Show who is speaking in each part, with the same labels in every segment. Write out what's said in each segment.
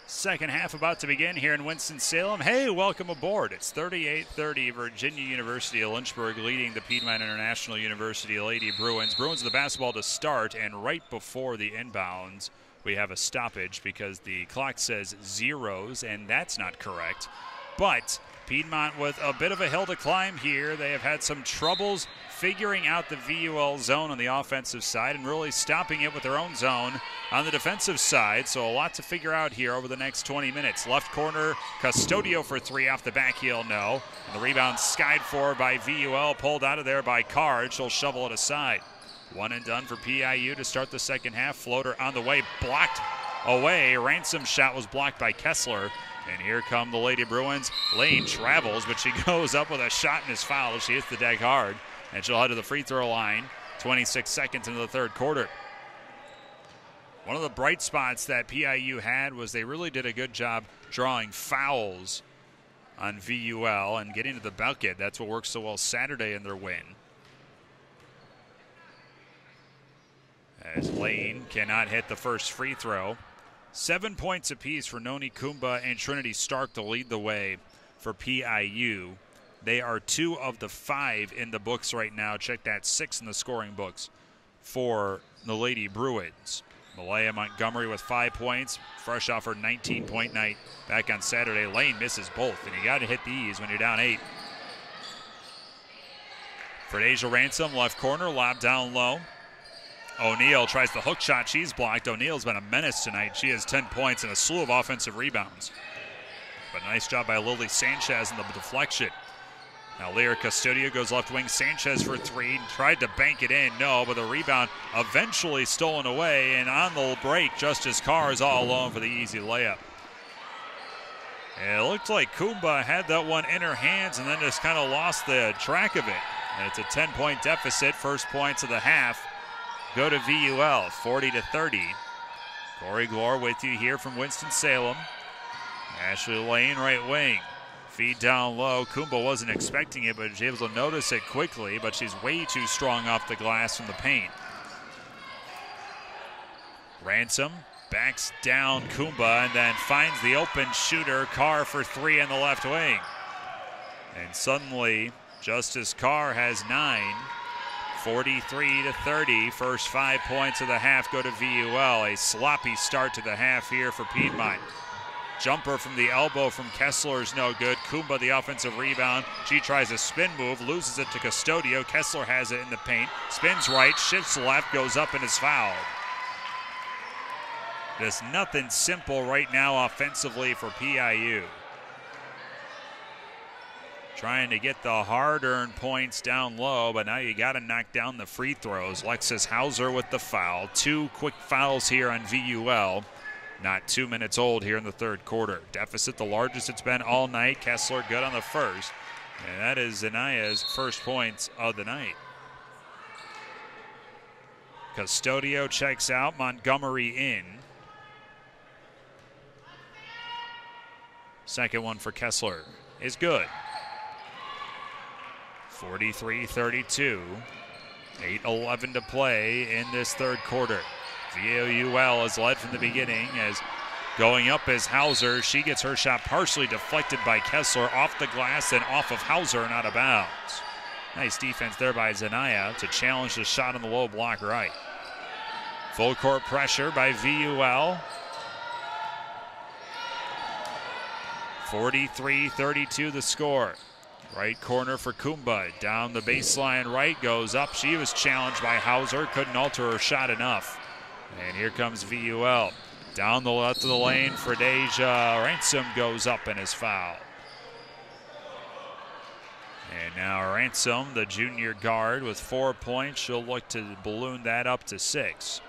Speaker 1: Second half about to begin here in Winston-Salem. Hey, welcome aboard. It's 38-30, Virginia University of Lynchburg leading the Piedmont International University Lady Bruins. Bruins with the basketball to start, and right before the inbounds, we have a stoppage because the clock says zeros, and that's not correct. But Piedmont with a bit of a hill to climb here. They have had some troubles figuring out the VUL zone on the offensive side and really stopping it with their own zone on the defensive side. So a lot to figure out here over the next 20 minutes. Left corner, Custodio for three off the back heel, no. And the rebound skied for by VUL, pulled out of there by Card. She'll shovel it aside. One and done for PIU to start the second half. Floater on the way, blocked away. Ransom shot was blocked by Kessler. And here come the Lady Bruins. Lane travels, but she goes up with a shot and is fouled. She hits the deck hard, and she'll head to the free throw line. 26 seconds into the third quarter. One of the bright spots that PIU had was they really did a good job drawing fouls on VUL and getting to the bucket. That's what worked so well Saturday in their win. As Lane cannot hit the first free throw. 7 points apiece for Noni Kumba and Trinity Stark to lead the way for PIU. They are 2 of the 5 in the books right now. Check that, 6 in the scoring books for the Lady Bruins. Malaya Montgomery with 5 points, fresh off her 19-point night back on Saturday. Lane misses both, and you got to hit these when you're down 8. Fredasia Ransom, left corner, lob down low. O'Neal tries the hook shot. She's blocked. O'Neal's been a menace tonight. She has 10 points and a slew of offensive rebounds. But nice job by Lily Sanchez in the deflection. Now Lear Custodio goes left wing. Sanchez for three. Tried to bank it in. No, but the rebound eventually stolen away. And on the break, Justice Carr is all alone for the easy layup. And it looked like Kumba had that one in her hands and then just kind of lost the track of it. And it's a 10-point deficit. First points of the half go to VUL, 40-30. Corey Glore with you here from Winston-Salem. Ashley Lane, right wing. Feed down low. Kumba wasn't expecting it, but she was able to notice it quickly, but she's way too strong off the glass from the paint. Ransom backs down Kumba and then finds the open shooter, Carr for three in the left wing. And suddenly, Justice Carr has 9. 43-30, first 5 points of the half go to VUL. A sloppy start to the half here for Piedmont. Jumper from the elbow from Kessler is no good. Kumba, the offensive rebound. She tries a spin move, loses it to Custodio. Kessler has it in the paint. Spins right, shifts left, goes up and is fouled. There's nothing simple right now offensively for PIU. Trying to get the hard-earned points down low, but now you got to knock down the free throws. Lexus Hauser with the foul. 2 quick fouls here on VUL. Not 2 minutes old here in the third quarter. Deficit the largest it's been all night. Kessler good on the first. And that is Zanaya's first points of the night. Custodio checks out. Montgomery in. Second one for Kessler is good. 43-32, 8:11 to play in this third quarter. VUL has led from the beginning as going up is Hauser. She gets her shot partially deflected by Kessler off the glass and off of Hauser and out of bounds. Nice defense there by Zanaya to challenge the shot on the low block right. Full court pressure by VUL. 43-32 the score. Right corner for Kumba. Down the baseline right, goes up. She was challenged by Hauser. Couldn't alter her shot enough. And here comes VUL. Down the left of the lane, Fredasia Ransom goes up and is fouled. And now Ransom, the junior guard, with 4 points. She'll look to balloon that up to 6.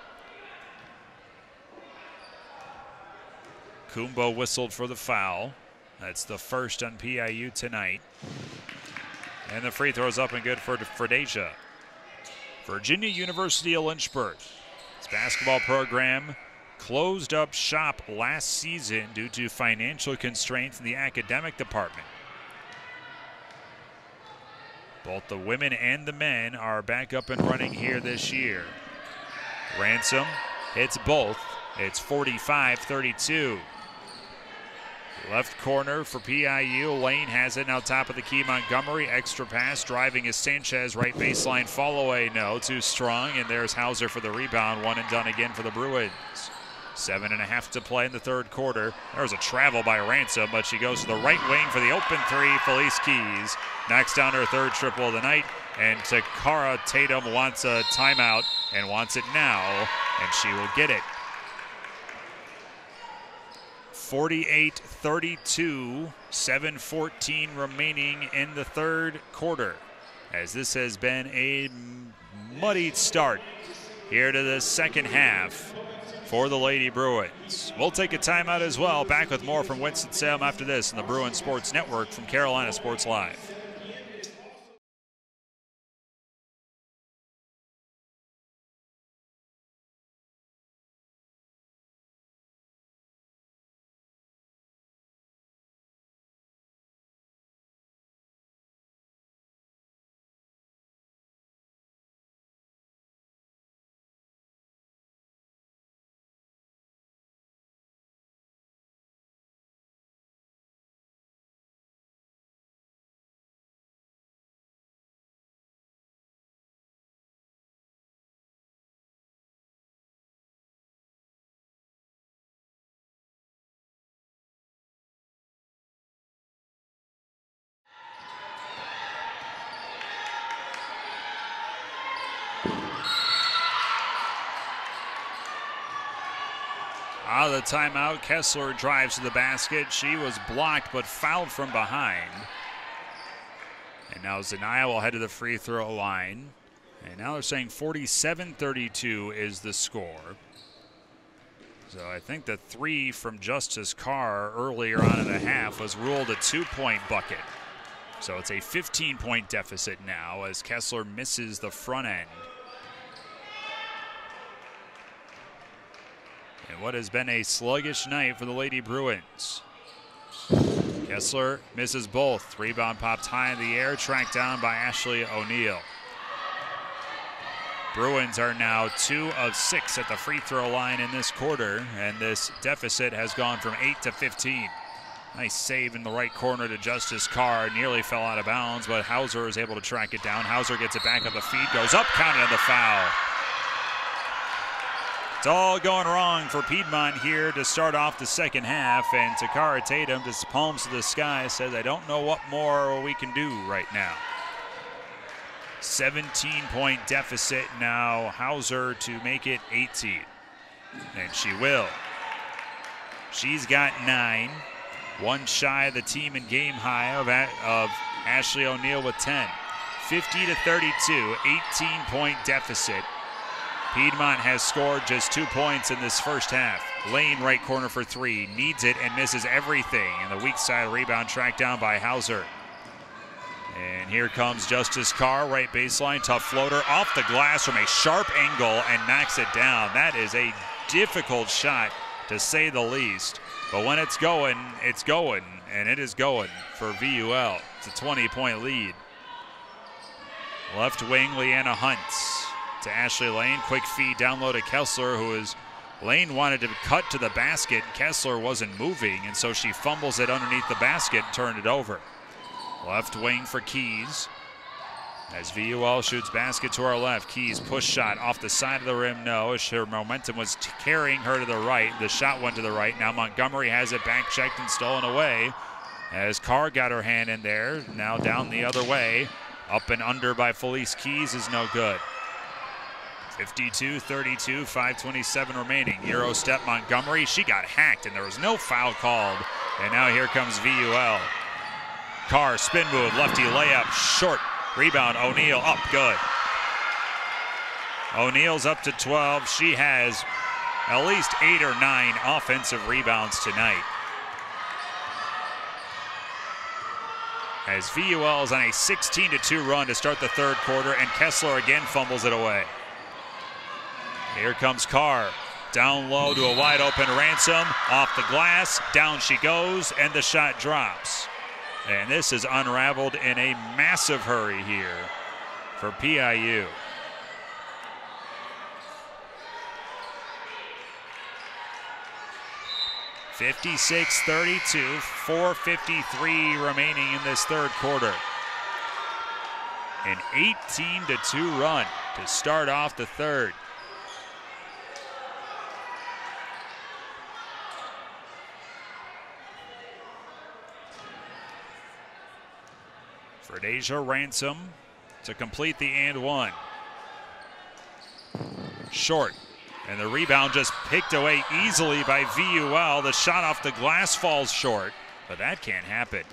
Speaker 1: Kumba whistled for the foul. That's the first on PIU tonight. And the free throw's up and good for Fredasia. Virginia University of Lynchburg. Its basketball program closed up shop last season due to financial constraints in the academic department. Both the women and the men are back up and running here this year. Ransom hits both. It's 45-32. Left corner for PIU. Lane has it now, top of the key. Montgomery, extra pass, driving is Sanchez. Right baseline, fall away, no, too strong. And there's Hauser for the rebound. One and done again for the Bruins. 7.5 to play in the third quarter. There's a travel by Ransom, but she goes to the right wing for the open three. Felice Keys knocks down her third triple of the night. And Takara Tatum wants a timeout and wants it now, and she will get it. 48-32, 7:14 remaining in the third quarter, as this has been a muddied start here to the second half for the Lady Bruins. We'll take a timeout as well. Back with more from Winston-Salem after this on the Bruins Sports Network from Carolina Sports Live. Out of the timeout, Kessler drives to the basket. She was blocked but fouled from behind. And now Zanaya will head to the free throw line. And now they're saying 47-32 is the score. So I think the three from Justice Carr earlier on in the half was ruled a 2-point bucket. So it's a 15-point deficit now as Kessler misses the front end. And what has been a sluggish night for the Lady Bruins. Kessler misses both. Rebound popped high in the air, tracked down by Ashley O'Neal. Bruins are now 2 of 6 at the free throw line in this quarter, and this deficit has gone from 8 to 15. Nice save in the right corner to Justice Carr. Nearly fell out of bounds, but Hauser is able to track it down. Hauser gets it back on the feed, goes up, counted on the foul. It's all going wrong for Piedmont here to start off the second half, and Takara Tatum just palms to the sky, says, I don't know what more we can do right now. 17-point deficit now. Hauser to make it 18, and she will. She's got 9, one shy of the team in game high of Ashley O'Neal with 10. 50-32, 18-point deficit. Piedmont has scored just 2 points in this first half. Lane, right corner for 3, needs it and misses everything. And the weak side rebound tracked down by Hauser. And here comes Justice Carr, right baseline, tough floater off the glass from a sharp angle and knocks it down. That is a difficult shot, to say the least. But when it's going, and it is going for VUL. It's a 20-point lead. Left wing, Leanna Hunt. To Ashley Lane, quick feed down low to Kessler, Lane wanted to cut to the basket. Kessler wasn't moving, and so she fumbles it underneath the basket and turned it over. Left wing for Keys. As VUL shoots basket to our left, Keys push shot off the side of the rim, no, as her momentum was carrying her to the right. The shot went to the right. Now Montgomery has it back checked and stolen away. As Carr got her hand in there, now down the other way. Up and under by Felice Keys is no good. 52-32, 5:27 remaining. Euro step Montgomery, she got hacked and there was no foul called. And now here comes VUL. Carr, spin move, lefty layup, short. Rebound, O'Neal up, good. O'Neal's up to 12. She has at least 8 or 9 offensive rebounds tonight. As VUL is on a 16-2 run to start the third quarter, and Kessler again fumbles it away. Here comes Carr, down low to a wide open Ransom, off the glass, down she goes, and the shot drops. And this is unraveled in a massive hurry here for PIU. 56-32, 4:53 remaining in this third quarter. An 18-2 run to start off the third. Fredasia Ransom to complete the and one. Short, and the rebound just picked away easily by VUL. The shot off the glass falls short, but that can't happen.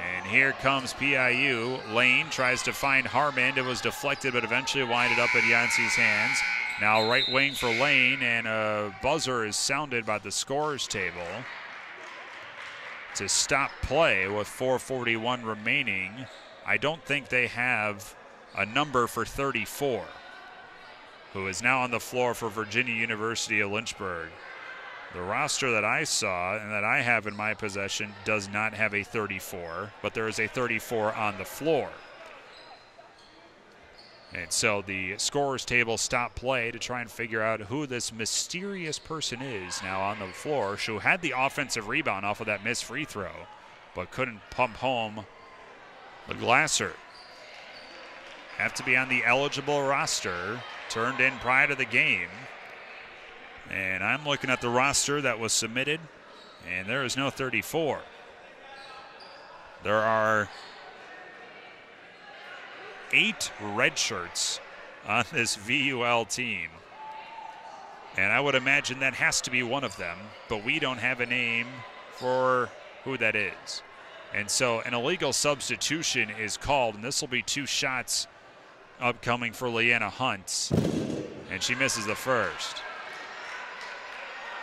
Speaker 1: And here comes PIU. Lane tries to find Harmon. It was deflected, but eventually winded up in Yancey's hands. Now right wing for Lane, and a buzzer is sounded by the scorer's table to stop play with 4:41 remaining. I don't think they have a number for 34, who is now on the floor for Virginia University of Lynchburg. The roster that I saw and that I have in my possession does not have a 34, but there is a 34 on the floor. And so the scorer's table stopped play to try and figure out who this mysterious person is now on the floor, who had the offensive rebound off of that missed free throw, but couldn't pump home the glasser. Have to be on the eligible roster, turned in prior to the game. And I'm looking at the roster that was submitted, and there is no 34. There are 8 red shirts on this VUL team. And I would imagine that has to be one of them, but we don't have a name for who that is. And so an illegal substitution is called, and this will be 2 shots upcoming for Leanna Hunt, and she misses the first.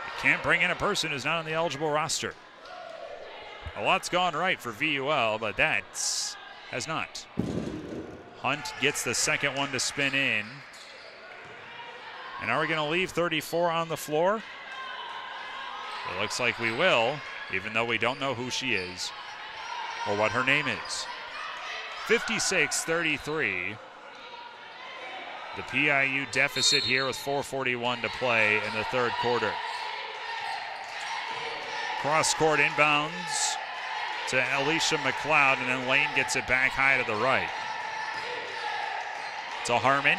Speaker 1: You can't bring in a person who's not on the eligible roster. A lot's gone right for VUL, but that has not. Hunt gets the second one to spin in. And are we going to leave 34 on the floor? It looks like we will, even though we don't know who she is or what her name is. 56-33. The PIU deficit here with 4:41 to play in the third quarter. Cross-court inbounds to Alicia McLeod, and then Lane gets it back high to the right. To Harmon.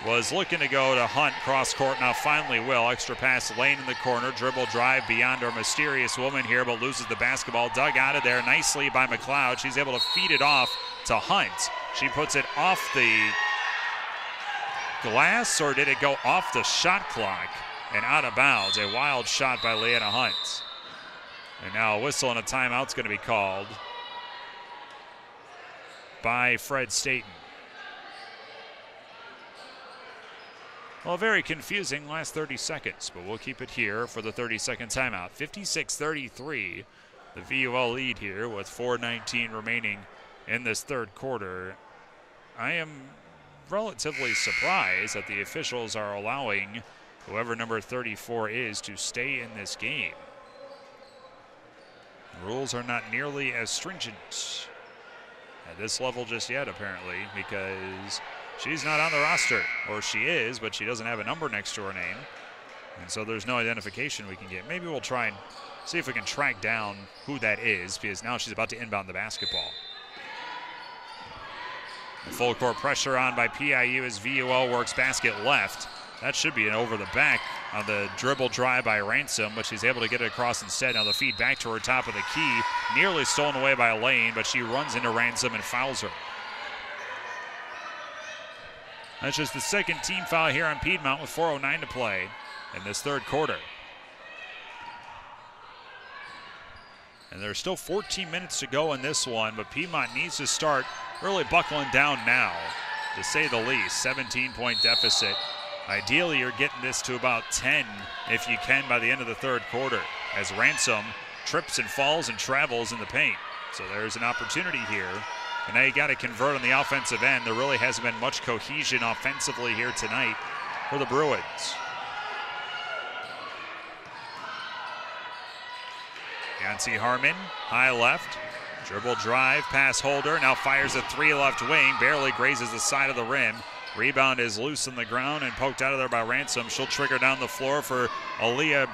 Speaker 1: Was looking to go to Hunt cross-court, now finally will. Extra pass, Lane in the corner, dribble drive beyond our mysterious woman here, but loses the basketball. Dug out of there nicely by McLeod. She's able to feed it off to Hunt. She puts it off the glass, or did it go off the shot clock and out of bounds? A wild shot by Leanna Hunt. And now a whistle and a timeout's going to be called by Fred Staten. Well, very confusing last 30 seconds, but we'll keep it here for the 30-second timeout. 56-33, the VUL lead here with 4:19 remaining in this third quarter. I am relatively surprised that the officials are allowing whoever number 34 is to stay in this game. The rules are not nearly as stringent at this level just yet, apparently, because she's not on the roster, or she is, but she doesn't have a number next to her name. And so there's no identification we can get. Maybe we'll try and see if we can track down who that is, because now she's about to inbound the basketball. Full court pressure on by PIU as VUL works basket left. That should be an over the back on the dribble drive by Ransom, but she's able to get it across instead. Now the feed back to her top of the key, nearly stolen away by Lane, but she runs into Ransom and fouls her. That's just the second team foul here on Piedmont with 4:09 to play in this third quarter. And there's still 14 minutes to go in this one, but Piedmont needs to start really buckling down now, to say the least. 17-point deficit. Ideally, you're getting this to about 10 if you can by the end of the third quarter, as Ransom trips and falls and travels in the paint. So there's an opportunity here. And now you got to convert on the offensive end. There really hasn't been much cohesion offensively here tonight for the Bruins. Yancey Harmon, high left. Dribble drive, pass Holder. Now fires a 3 left wing. Barely grazes the side of the rim. Rebound is loose on the ground and poked out of there by Ransom. She'll trigger down the floor for Leah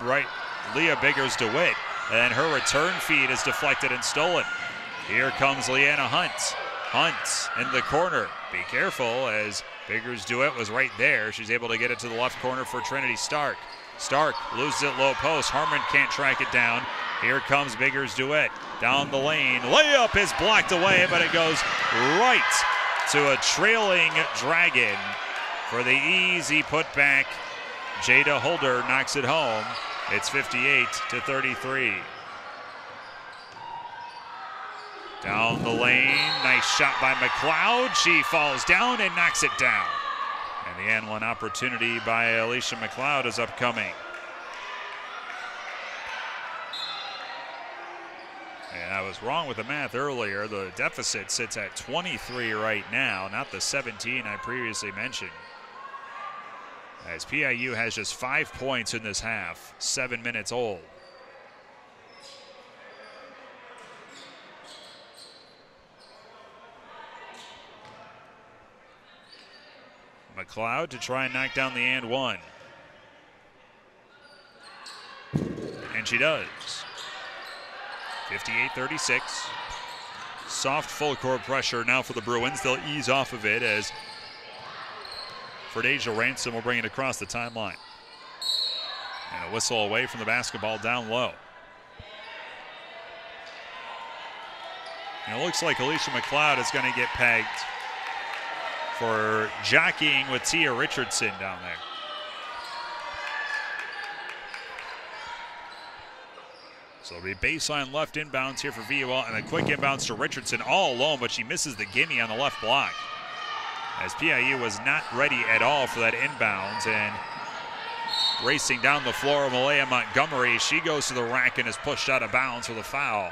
Speaker 1: Biggers DeWitt. And her return feed is deflected and stolen. Here comes Leanna Hunt. Hunt in the corner. Be careful, as Biggers DeWitt was right there. She's able to get it to the left corner for Trinity Stark. Stark loses it low post. Harmon can't track it down. Here comes Biggers DeWitt down the lane. Layup is blocked away, but it goes right to a trailing Dragon for the easy putback. Jada Holder knocks it home. It's 58-33. Down the lane, nice shot by McLeod. She falls down and knocks it down. And the and one opportunity by Alicia McLeod is upcoming. And I was wrong with the math earlier. The deficit sits at 23 right now, not the 17 I previously mentioned. As PIU has just 5 points in this half, 7 minutes old. McLeod to try and knock down the and one. And she does. 58-36. Soft full court pressure now for the Bruins. They'll ease off of it as Fredasia Ransom will bring it across the timeline. And a whistle away from the basketball down low. And it looks like Alicia McLeod is going to get pegged for jockeying with Tia Richardson down there. So it'll be baseline left inbounds here for VUL, and a quick inbounds to Richardson all alone, but she misses the gimme on the left block. As PIU was not ready at all for that inbounds, and racing down the floor, Malaya Montgomery, she goes to the rack and is pushed out of bounds with a foul.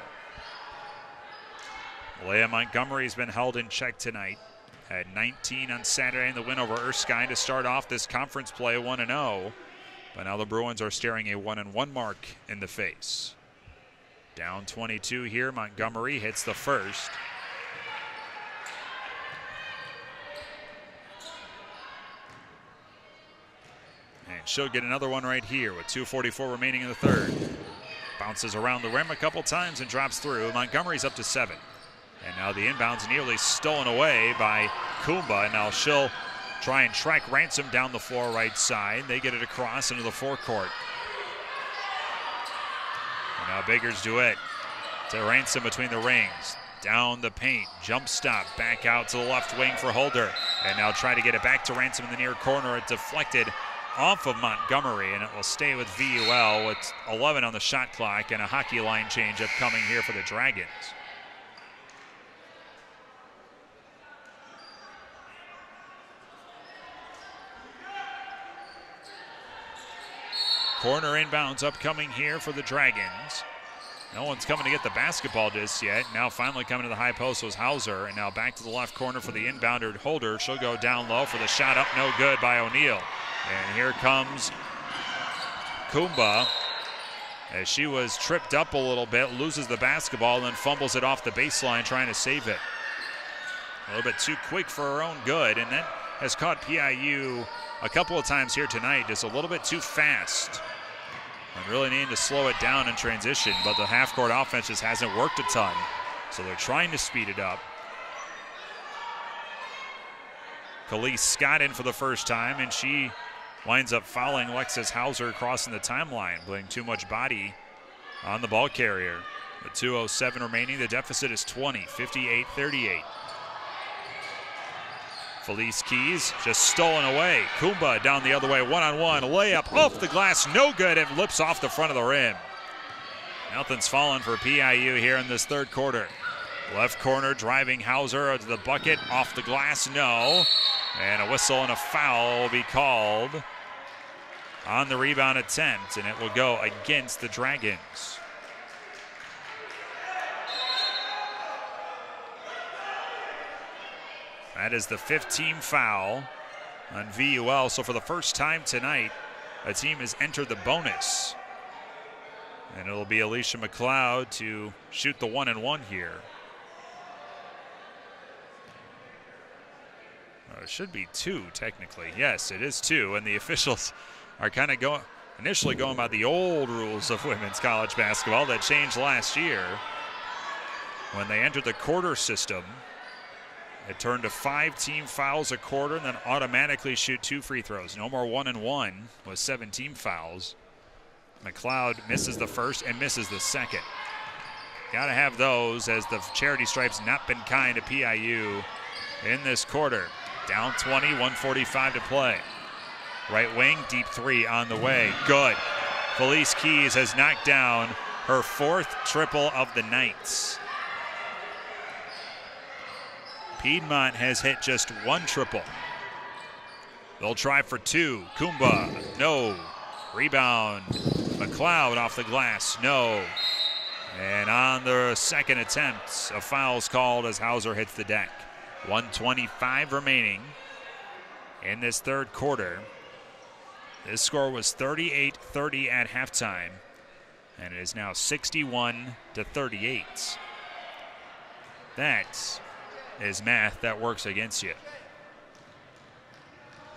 Speaker 1: Malaya Montgomery's been held in check tonight. Had 19 on Saturday in the win over Erskine to start off this conference play 1-0. But now the Bruins are staring a 1-1 mark in the face. Down 22 here, Montgomery hits the first. And she'll get another one right here with 2:44 remaining in the third. Bounces around the rim a couple times and drops through. Montgomery's up to 7. And now the inbound's nearly stolen away by Kumba. Now she'll try and track Ransom down the floor right side. They get it across into the forecourt. And now Biggers DeWitt to Ransom between the rings. Down the paint, jump stop, back out to the left wing for Holder. And now try to get it back to Ransom in the near corner. It deflected off of Montgomery, and it will stay with VUL with 11 on the shot clock and a hockey line change upcoming here for the Dragons. Corner inbounds upcoming here for the Dragons. No one's coming to get the basketball just yet. Now finally coming to the high post was Hauser. And now back to the left corner for the inbounder Holder. She'll go down low for the shot up, no good by O'Neal. And here comes Kumba as she was tripped up a little bit, loses the basketball, and then fumbles it off the baseline trying to save it. A little bit too quick for her own good, and that has caught PIU a couple of times here tonight, just a little bit too fast. And really needing to slow it down in transition, but the half-court offense just hasn't worked a ton. So they're trying to speed it up. Khalees Scott in for the first time, and she winds up fouling Lexus Hauser crossing the timeline, putting too much body on the ball carrier. With 2:07 remaining, the deficit is 20, 58-38. Felice Keys just stolen away. Kumba down the other way, one-on-one, layup off the glass, no good, it lips off the front of the rim. Nothing's fallen for PIU here in this third quarter. Left corner driving Hauser to the bucket, off the glass, no. And a whistle and a foul will be called on the rebound attempt, and it will go against the Dragons. That is the 15th foul on VUL. So for the first time tonight, a team has entered the bonus. And it'll be Alicia McLeod to shoot the 1-and-1 here. It should be 2, technically. Yes, it is 2, and the officials are kind of initially going by the old rules of women's college basketball that changed last year. When they entered the quarter system, it turned to 5 team fouls a quarter and then automatically shoot 2 free throws. No more 1-and-1 with 7 team fouls. McLeod misses the first and misses the second. Got to have those, as the charity stripes not been kind to PIU in this quarter. Down 20, 1:45 to play. Right wing, deep 3 on the way. Good. Felice Keys has knocked down her 4th triple of the night. Piedmont has hit just 1 triple. They'll try for 2. Kumba, no. Rebound. McLeod off the glass, no. And on the second attempt, a foul's called as Hauser hits the deck. 1:25 remaining in this third quarter. This score was 38-30 at halftime, and it is now 61-38. That is math that works against you.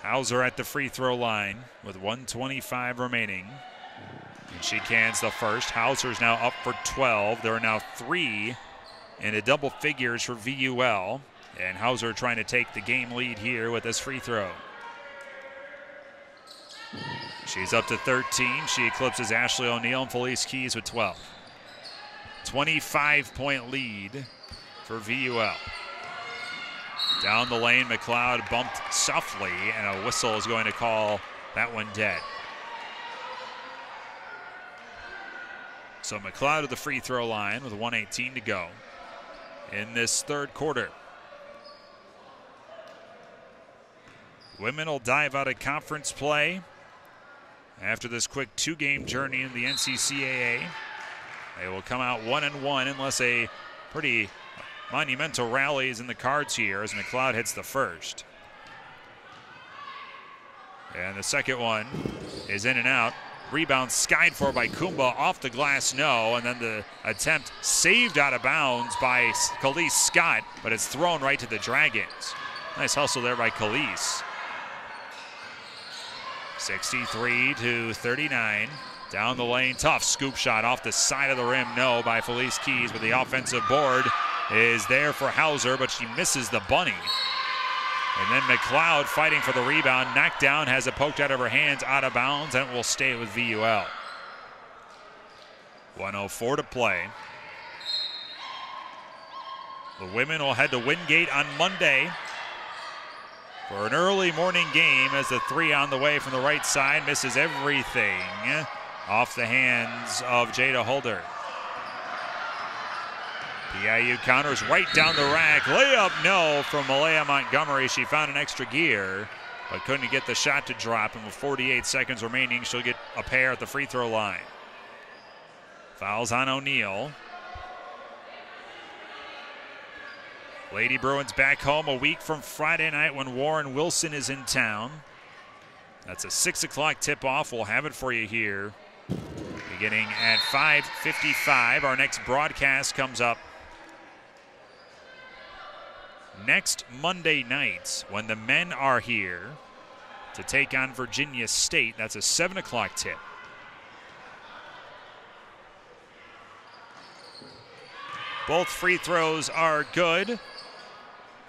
Speaker 1: Hauser at the free throw line with 1:25 remaining. And she cans the first. Hauser's now up for 12. There are now 3 in the double figures for VUL. And Hauser trying to take the game lead here with this free throw. She's up to 13. She eclipses Ashley O'Neal and Felice Keys with 12. 25-point lead for VUL. Down the lane, McLeod bumped softly, and a whistle is going to call that one dead. So McLeod at the free throw line with 1:18 to go in this third quarter. Women will dive out of conference play after this quick 2-game journey in the NCCAA. They will come out 1-1 unless a pretty monumental rally is in the cards here as McLeod hits the first. And the second one is in and out. Rebound skied for by Kumba, off the glass, no. And then the attempt saved out of bounds by Khalees Scott, but it's thrown right to the Dragons. Nice hustle there by Khalees. 63-39. Down the lane, tough scoop shot off the side of the rim, no, by Felice Keys, but the offensive board is there for Hauser, but she misses the bunny. And then McLeod fighting for the rebound, knocked down, has it poked out of her hands, out of bounds, and it will stay with VUL. 1:04 to play. The women will head to Wingate on Monday for an early morning game as the 3 on the way from the right side misses everything off the hands of Jada Holder. PIU counters right down the rack. Layup, no, from Malaya Montgomery. She found an extra gear, but couldn't get the shot to drop. And with 48 seconds remaining, she'll get a pair at the free throw line. Fouls on O'Neal. Lady Bruins back home a week from Friday night when Warren Wilson is in town. That's a 6 o'clock tip-off. We'll have it for you here beginning at 5:55. Our next broadcast comes up next Monday night when the men are here to take on Virginia State. That's a 7 o'clock tip. Both free throws are good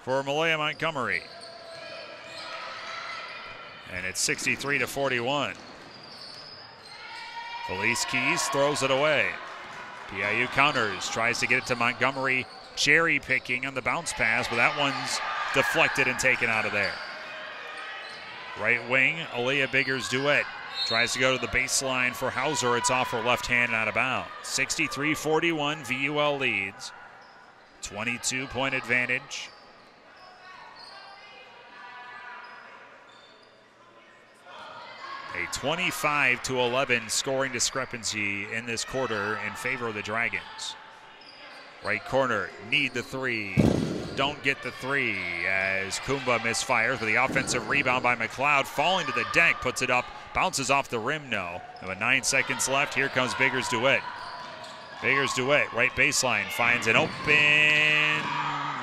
Speaker 1: for Malaya Montgomery. And it's 63-41. Felice Keys throws it away. PIU counters, tries to get it to Montgomery. Cherry picking on the bounce pass, but that one's deflected and taken out of there. Right wing, Aaliyah Biggers-Duet tries to go to the baseline for Hauser. It's off her left hand and out of bounds. 63-41, VUL leads. 22-point advantage. A 25-11 scoring discrepancy in this quarter in favor of the Dragons. Right corner, need the 3. Don't get the 3 as Kumba misfires, but the offensive rebound by McLeod falling to the deck, puts it up, bounces off the rim, no. And with 9 seconds left, here comes Biggers-Duet. Biggers-Duet, right baseline, finds an open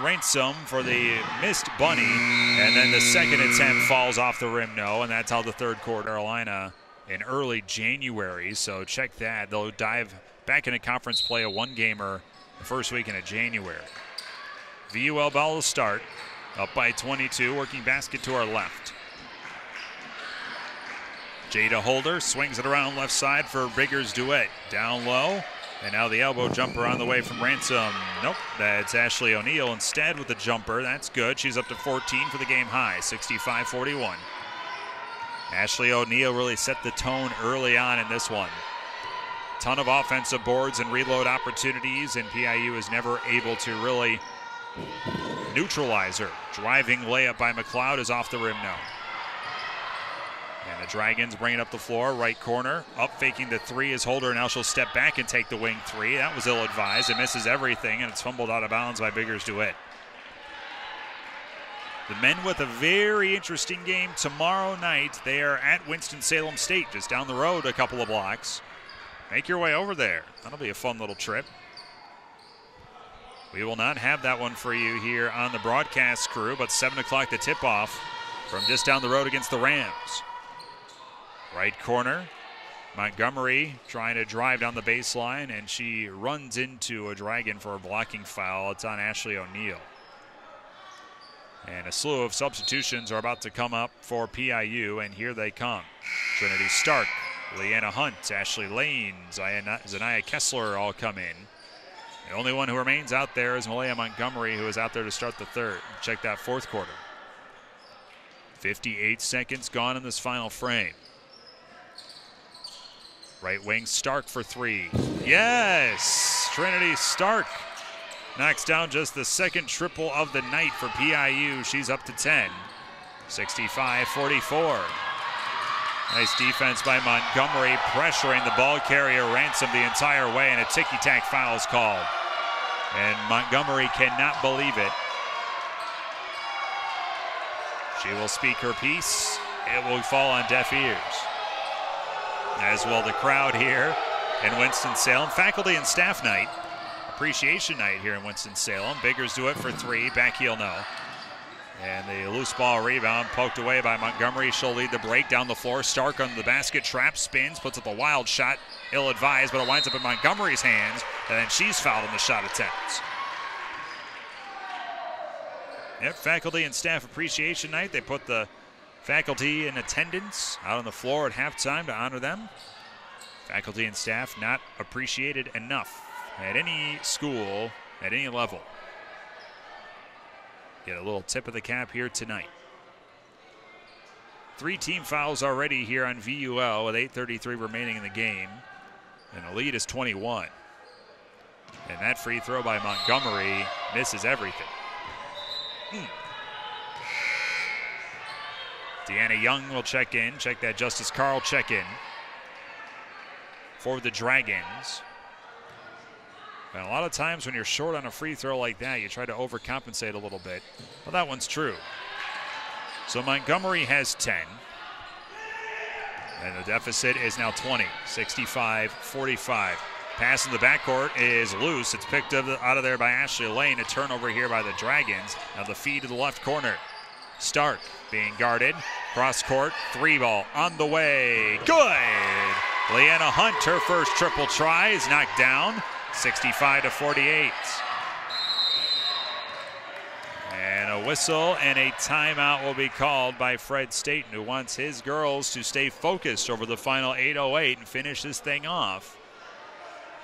Speaker 1: Ransom for the missed bunny, and then the second attempt falls off the rim, no, and that's how the third quarter. Carolina in early January, so check that. They'll dive back into conference play, a one-gamer the first weekend of January. VUL ball will start, up by 22, working basket to our left. Jada Holder swings it around left side for Biggers Duet. Down low, and now the elbow jumper on the way from Ransom. Nope, that's Ashley O'Neal instead with the jumper. That's good. She's up to 14 for the game high, 65-41. Ashley O'Neal really set the tone early on in this one. Ton of offensive boards and reload opportunities, and PIU is never able to really neutralize her. Driving layup by McLeod is off the rim now. And the Dragons bring it up the floor, right corner. Up faking the three is Holder. Now she'll step back and take the wing three. That was ill-advised. It misses everything, and it's fumbled out of bounds by Biggers Duet. The men with a very interesting game tomorrow night. They are at Winston-Salem State, just down the road a couple of blocks. Make your way over there. That'll be a fun little trip. We will not have that one for you here on the broadcast crew, but 7 o'clock the tip-off from just down the road against the Rams. Right corner, Montgomery trying to drive down the baseline, and she runs into a Dragon for a blocking foul. It's on Ashley O'Neal. And a slew of substitutions are about to come up for PIU, and here they come. Trinity Stark, Leanna Hunt, Ashley Lane, Zanaya Kessler all come in. The only one who remains out there is Malaya Montgomery, who is out there to start the third. Check that fourth quarter. 58 seconds gone in this final frame. Right wing Stark for three. Yes! Trinity Stark knocks down just the second triple of the night for PIU. She's up to 10. 65-44. Nice defense by Montgomery, pressuring the ball carrier Ransom the entire way, and a ticky-tack foul is called. And Montgomery cannot believe it. She will speak her piece. It will fall on deaf ears. As will the crowd here in Winston-Salem. Faculty and staff night, appreciation night here in Winston-Salem. Biggers do it for three, back heel no. And the loose ball rebound poked away by Montgomery. She'll lead the break down the floor. Stark under the basket, trap, spins, puts up a wild shot. Ill-advised, but it winds up in Montgomery's hands, and then she's fouled in the shot attempts. Yep, faculty and staff appreciation night. They put the faculty in attendance out on the floor at halftime to honor them. Faculty and staff not appreciated enough at any school, at any level. Get a little tip of the cap here tonight. 3 team fouls already here on VUL with 8:33 remaining in the game. And the lead is 21. And that free throw by Montgomery misses everything. Deanna Young will check in. Check that Justice Carl check in for the Dragons. And a lot of times when you're short on a free throw like that, you try to overcompensate a little bit. Well, that one's true. So Montgomery has 10. And the deficit is now 20, 65-45. Pass in the backcourt is loose. It's picked up out of there by Ashley Lane. A turnover here by the Dragons. Now the feed to the left corner. Stark being guarded. Cross court, 3 ball on the way. Good! Leanna Hunt, her first triple try, is knocked down. 65-48. And a whistle and a timeout will be called by Fred Staten, who wants his girls to stay focused over the final 8:08 and finish this thing off.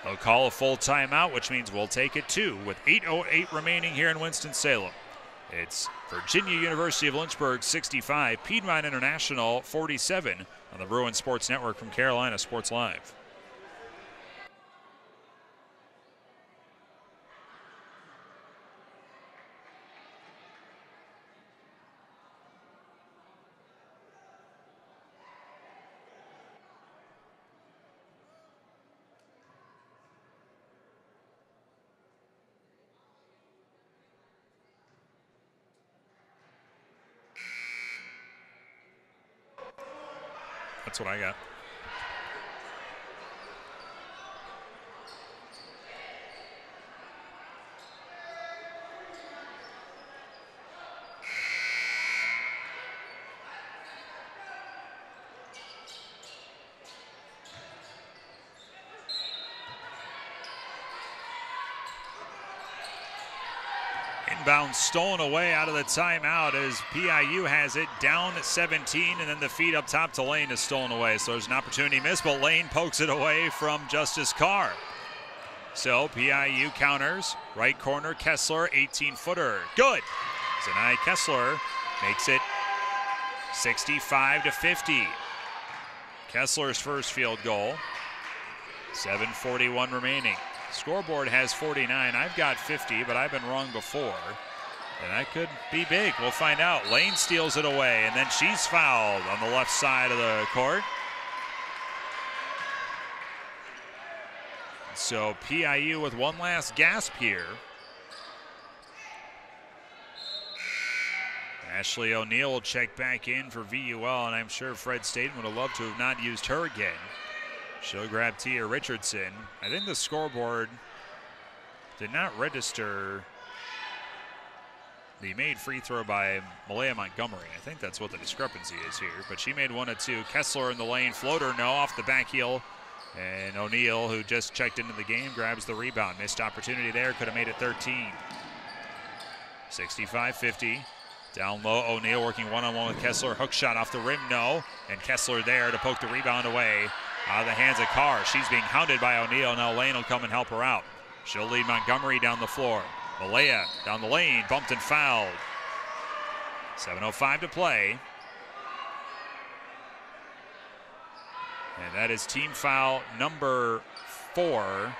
Speaker 1: They'll call a full timeout, which means we'll take it too, with 8:08 remaining here in Winston-Salem. It's Virginia University of Lynchburg 65, Piedmont International 47 on the Bruin Sports Network from Carolina Sports Live. That's what I got. inbound stolen away out of the timeout as PIU has it down 17, and then the feed up top to Lane is stolen away. So there's an opportunity missed, but Lane pokes it away from Justice Carr. So PIU counters, right corner, Kessler, 18-footer. Good. Zanai Kessler makes it 65-50. Kessler's first field goal. 7:41 remaining. Scoreboard has 49. I've got 50, but I've been wrong before. And that could be big. We'll find out. Lane steals it away, and then she's fouled on the left side of the court. So PIU with one last gasp here. Ashley O'Neill will check back in for VUL, and I'm sure Fred Staten would have loved to have not used her again. She'll grab Tia Richardson. I think the scoreboard did not register the made free throw by Malaya Montgomery. I think that's what the discrepancy is here, but she made 1 of 2. Kessler in the lane, floater, no, off the back heel. And O'Neill, who just checked into the game, grabs the rebound. Missed opportunity there, could have made it 13. 65-50. Down low, O'Neill working one-on-one with Kessler. Hook shot off the rim, no. And Kessler there to poke the rebound away. Out of the hands of Carr. She's being hounded by O'Neill. Now Lane will come and help her out. She'll lead Montgomery down the floor. Malaya down the lane, bumped and fouled. 7:05 to play. And that is team foul number 4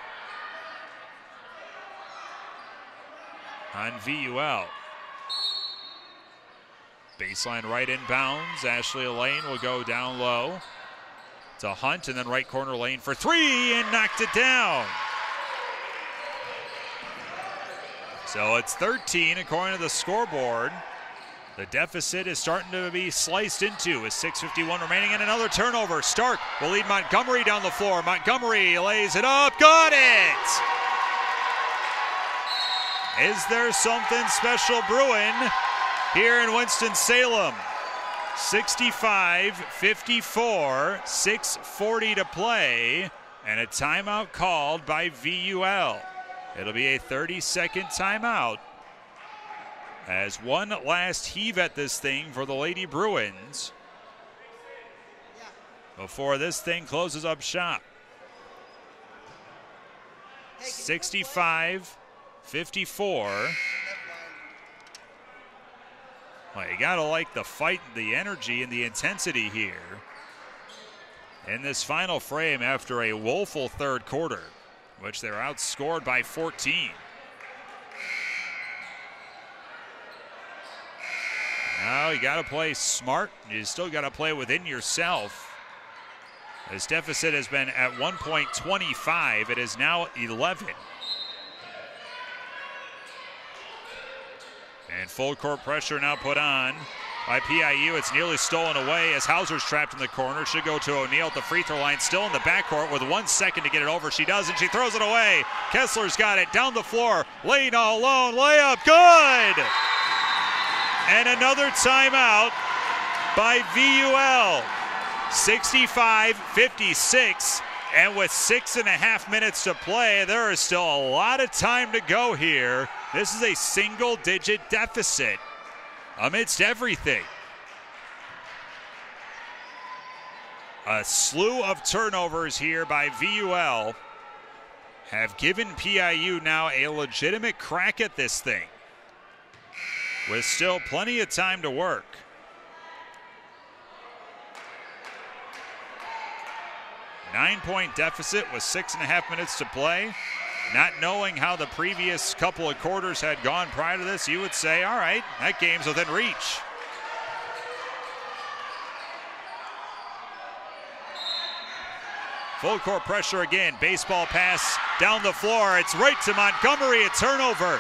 Speaker 1: on VUL. Baseline right inbounds. Ashley Lane will go down low to Hunt, and then right corner Lane for 3 and knocked it down. So it's 13 according to the scoreboard. The deficit is starting to be sliced into with 6:51 remaining and another turnover. Stark will lead Montgomery down the floor. Montgomery lays it up. Got it! Is there something special brewing here in Winston-Salem? 65-54, 6:40 to play, and a timeout called by VUL. It'll be a 30-second timeout as one last heave at this thing for the Lady Bruins before this thing closes up shop. 65-54. Well, you gotta like the fight, the energy, and the intensity here in this final frame after a woeful third quarter, which they're outscored by 14. Now you gotta play smart. You still gotta play within yourself. This deficit has been at 1.25. It is now 11. And full court pressure now put on by PIU. It's nearly stolen away as Hauser's trapped in the corner. Should go to O'Neill at the free throw line. Still in the backcourt with 1 second to get it over. She does, and she throws it away. Kessler's got it down the floor. Lane all alone. Layup. Good! And another timeout by VUL. 65-56. And with 6.5 minutes to play, there is still a lot of time to go here. This is a single-digit deficit amidst everything. A slew of turnovers here by VUL have given PIU now a legitimate crack at this thing, with still plenty of time to work. Nine-point deficit with 6.5 minutes to play. Not knowing how the previous couple of quarters had gone prior to this, you would say, all right, that game's within reach. Full court pressure again. Baseball pass down the floor. It's right to Montgomery. A turnover.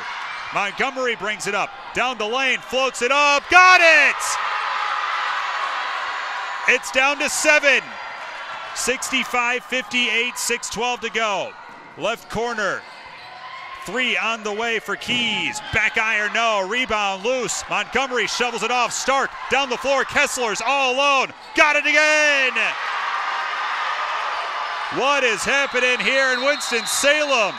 Speaker 1: Montgomery brings it up. Down the lane. Floats it up. Got it! It's down to 7. 65-58. 6:12 to go. Left corner. 3 on the way for Keys. Back iron, no. Rebound loose. Montgomery shovels it off. Stark down the floor. Kessler's all alone. Got it again! What is happening here in Winston-Salem?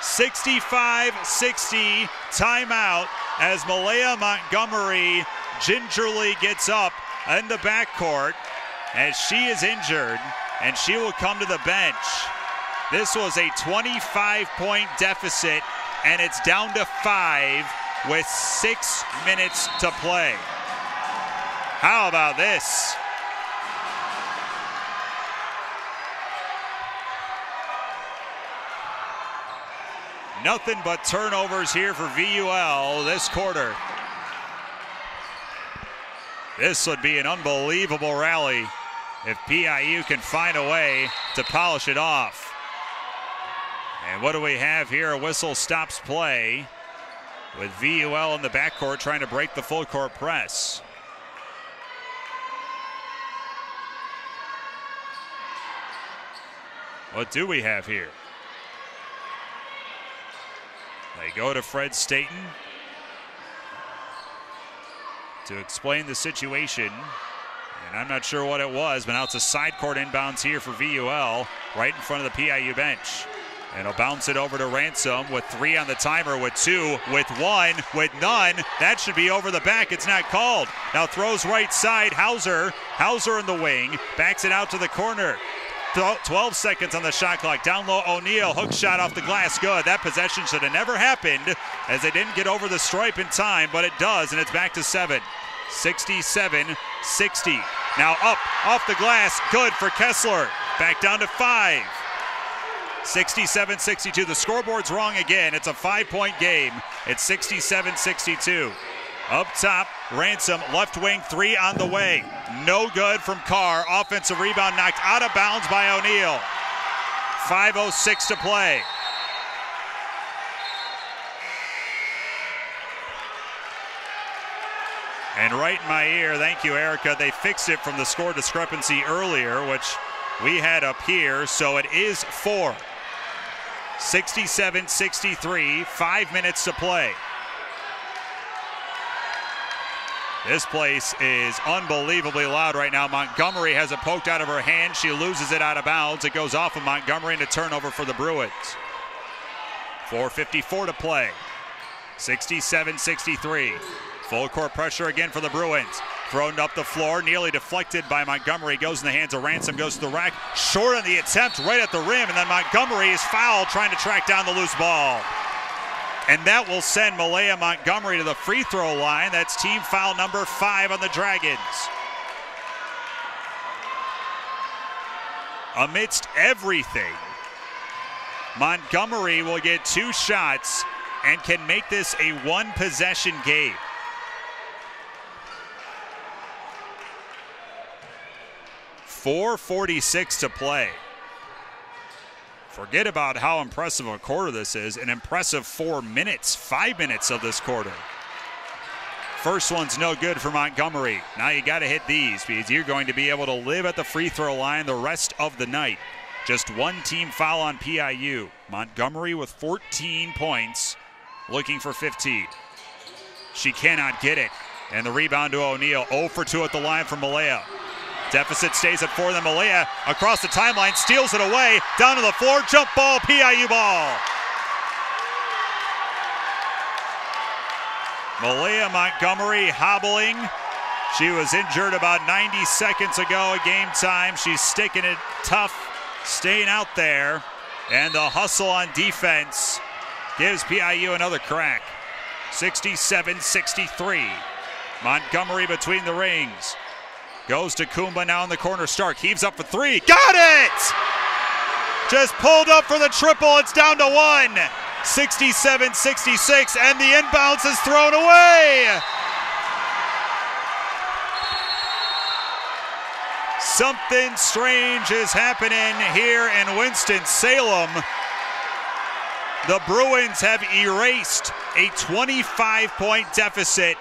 Speaker 1: 65-60 timeout as Malaya Montgomery gingerly gets up in the backcourt as she is injured and she will come to the bench. This was a 25-point deficit and it's down to 5 with 6 minutes to play. How about this? Nothing but turnovers here for VUL this quarter. This would be an unbelievable rally if PIU can find a way to polish it off. And what do we have here? A whistle stops play with VUL in the backcourt trying to break the full court press. What do we have here? They go to Fred Staten to explain the situation. And I'm not sure what it was, but now it's a side court inbounds here for VUL right in front of the PIU bench. And he'll bounce it over to Ransom with 3 on the timer, with 2, with 1, with none. That should be over the back. It's not called. Now throws right side. Hauser in the wing. Backs it out to the corner. 12 seconds on the shot clock. Down low, O'Neal. Hook shot off the glass. Good. That possession should have never happened as they didn't get over the stripe in time, but it does, and it's back to 7. 67-60. Now up, off the glass. Good for Kessler. Back down to 5. 67-62. The scoreboard's wrong again. It's a 5-point game. It's 67-62. Up top, Ransom, left wing, 3 on the way. No good from Carr. Offensive rebound knocked out of bounds by O'Neal. 5:06 to play. And right in my ear, thank you, Erica, they fixed it from the score discrepancy earlier, which we had up here, so it is 4. 67-63, 5 minutes to play. This place is unbelievably loud right now. Montgomery has it poked out of her hand. She loses it out of bounds. It goes off of Montgomery and a turnover for the Bruins. 4:54 to play. 67-63. Full court pressure again for the Bruins. Thrown up the floor, nearly deflected by Montgomery. Goes in the hands of Ransom, goes to the rack. Short on the attempt, right at the rim, and then Montgomery is fouled trying to track down the loose ball. And that will send Malaya Montgomery to the free throw line. That's team foul number 5 on the Dragons. Amidst everything, Montgomery will get 2 shots and can make this a 1-possession game. 4:46 to play. Forget about how impressive a quarter this is. An impressive 4 minutes, 5 minutes of this quarter. First one's no good for Montgomery. Now you got to hit these because you're going to be able to live at the free throw line the rest of the night. Just 1 team foul on PIU. Montgomery with 14 points, looking for 15. She cannot get it. And the rebound to O'Neal. 0 for 2 at the line from Malaya. Deficit stays at 4. Then Malaya across the timeline, steals it away. Down to the floor, jump ball, PIU ball. Malaya Montgomery hobbling. She was injured about 90 seconds ago at game time. She's sticking it tough, staying out there. And the hustle on defense gives PIU another crack. 67-63. Montgomery between the rings. Goes to Kumba now in the corner. Stark heaves up for 3. Got it! Just pulled up for the triple. It's down to 1. 67-66, and the inbounds is thrown away. Something strange is happening here in Winston-Salem. The Bruins have erased a 25-point deficit,